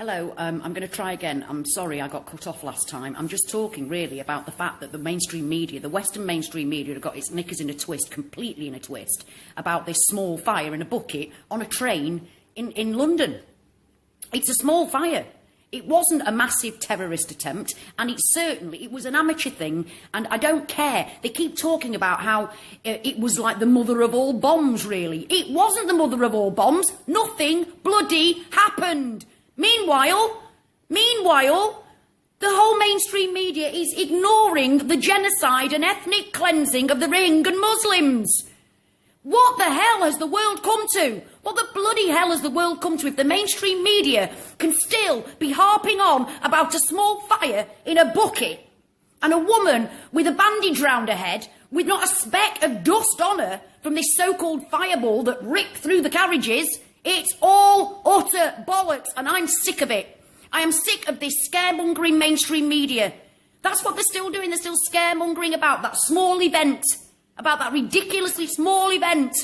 Hello, I'm going to try again. I'm sorry I got cut off last time. I'm just talking really about the fact that the mainstream media, the Western mainstream media, have got its knickers in a twist, completely in a twist, about this small fire in a bucket on a train in London. It's a small fire. It wasn't a massive terrorist attempt, and it was an amateur thing, and I don't care. They keep talking about how it was like the mother of all bombs, really. It wasn't the mother of all bombs. Nothing bloody happened. Meanwhile, the whole mainstream media is ignoring the genocide and ethnic cleansing of the Rohingya Muslims. What the hell has the world come to? What the bloody hell has the world come to if the mainstream media can still be harping on about a small fire in a bucket and a woman with a bandage round her head with not a speck of dust on her from this so-called fireball that ripped through the carriages? It's all utter bollocks, and I'm sick of it. I am sick of this scaremongering mainstream media. That's what they're still doing. They're still scaremongering about that small event, about that ridiculously small event.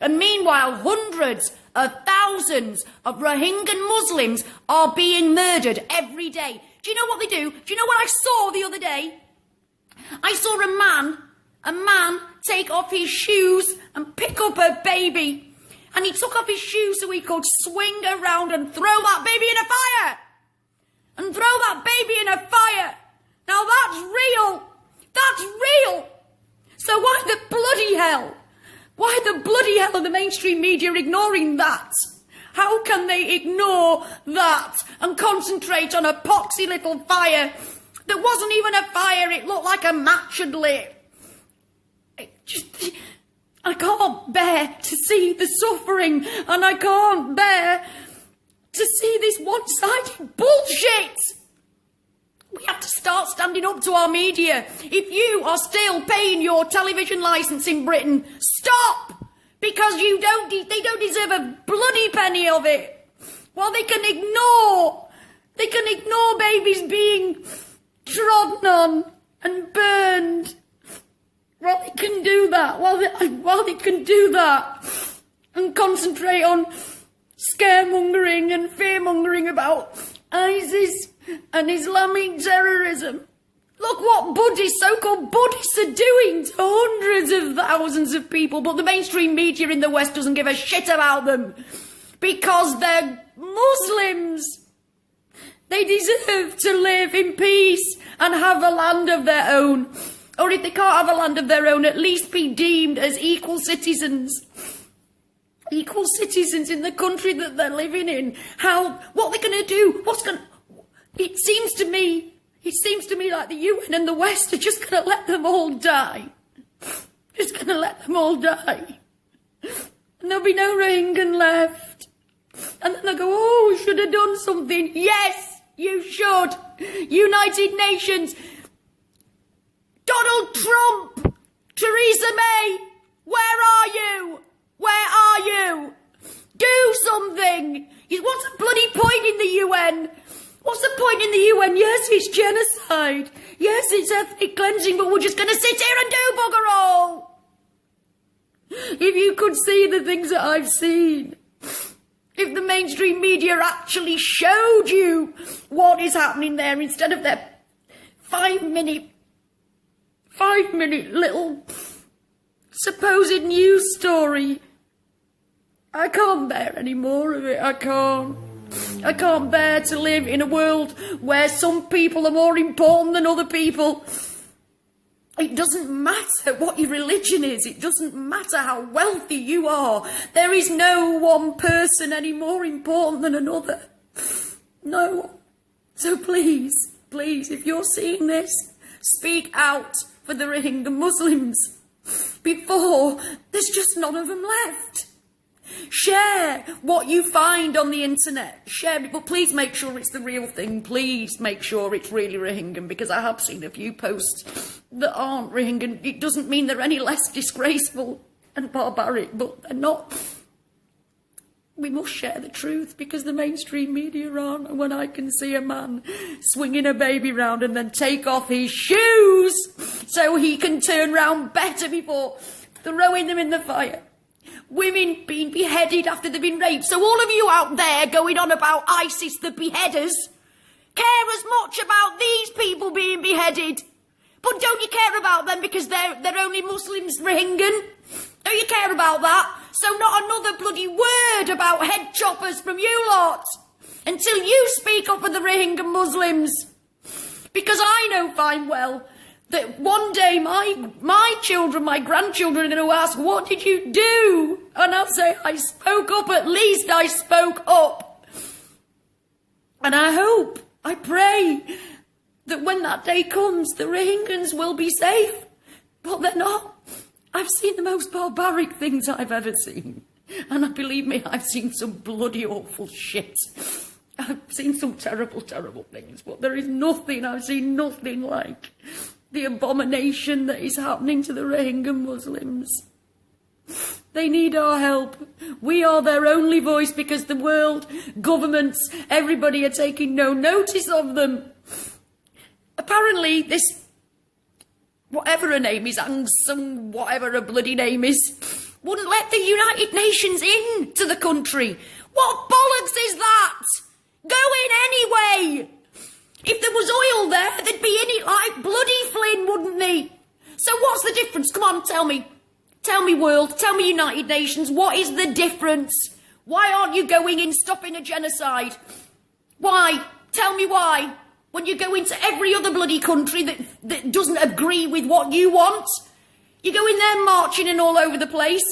And meanwhile, hundreds of thousands of Rohingya Muslims are being murdered every day. Do you know what they do? Do you know what I saw the other day? I saw a man take off his shoes and pick up a baby. And he took off his shoes so he could swing around and throw that baby in a fire. And throw that baby in a fire. Now that's real. That's real. So why the bloody hell? Why the bloody hell are the mainstream media ignoring that? How can they ignore that and concentrate on a poxy little fire that wasn't even a fire? It looked like a match had lit. I can't bear to see the suffering, and I can't bear to see this one-sided bullshit. We have to start standing up to our media. If you are still paying your television licence in Britain, stop! Because they don't deserve a bloody penny of it. While they can ignore babies being trodden on and burned. While they can do that and concentrate on scaremongering and fearmongering about ISIS and Islamic terrorism. Look what so-called Buddhists are doing to hundreds of thousands of people, but the mainstream media in the West doesn't give a shit about them because they're Muslims. They deserve to live in peace and have a land of their own. Or if they can't have a land of their own, at least be deemed as equal citizens. Equal citizens in the country that they're living in. What they're going to do? It seems to me like the UN and the West are just going to let them all die. Just going to let them all die. And there'll be no Rohingya left. And then they'll go, oh, we should have done something. Yes, you should. United Nations. Donald Trump, Theresa May, where are you? Where are you? Do something. What's the bloody point in the UN? What's the point in the UN? Yes, it's genocide. Yes, it's ethnic cleansing, but we're just going to sit here and do bugger all. If you could see the things that I've seen. If the mainstream media actually showed you what is happening there instead of their 5-minute little supposed news story. I can't bear any more of it. I can't bear to live in a world where some people are more important than other people. It doesn't matter what your religion is. It doesn't matter how wealthy you are. There is no one person any more important than another. No one. So please, if you're seeing this, speak out for the Rohingya Muslims before there's just none of them left. Share what you find on the internet. Share it, but please make sure it's the real thing. Please make sure it's really Rohingya, because I have seen a few posts that aren't Rohingya. It doesn't mean they're any less disgraceful and barbaric, but they're not. We must share the truth because the mainstream media aren't. And when I can see a man swinging a baby round and then take off his shoes so he can turn round better before throwing them in the fire. women being beheaded after they've been raped. So all of you out there going on about ISIS, the beheaders, care as much about these people being beheaded. But don't you care about them because they're only Muslims, Rohingya? Don't you care about that? So not another bloody word about head choppers from you lot until you speak up for the Rohingya Muslims. Because I know fine well that one day my children, my grandchildren are going to ask, what did you do? And I'll say, I spoke up, at least I spoke up. And I hope, I pray that when that day comes, the Rohingyans will be safe. But they're not. I've seen the most barbaric things I've ever seen. And believe me, I've seen some bloody awful shit. I've seen some terrible, terrible things. But there is nothing, I've seen nothing like the abomination that is happening to the Rohingya Muslims. They need our help. We are their only voice because the world, governments, everybody are taking no notice of them. Apparently, this, whatever her name is, Aung San, whatever her bloody name is, wouldn't let the United Nations in to the country. What bollocks is that? Go in anyway. If there was oil there, they'd be in it like bloody Flynn, wouldn't they? So what's the difference? Come on, tell me. Tell me, world. Tell me, United Nations. What is the difference? Why aren't you going in stopping a genocide? Why? Tell me why. When you go into every other bloody country that doesn't agree with what you want, you go in there marching in all over the place.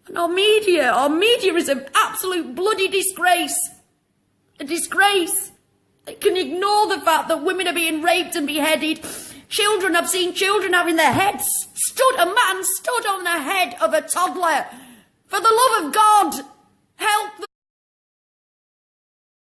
And our media is an absolute bloody disgrace. A disgrace. They can ignore the fact that women are being raped and beheaded. Children, I've seen children having their heads a man stood on the head of a toddler. For the love of God, help them.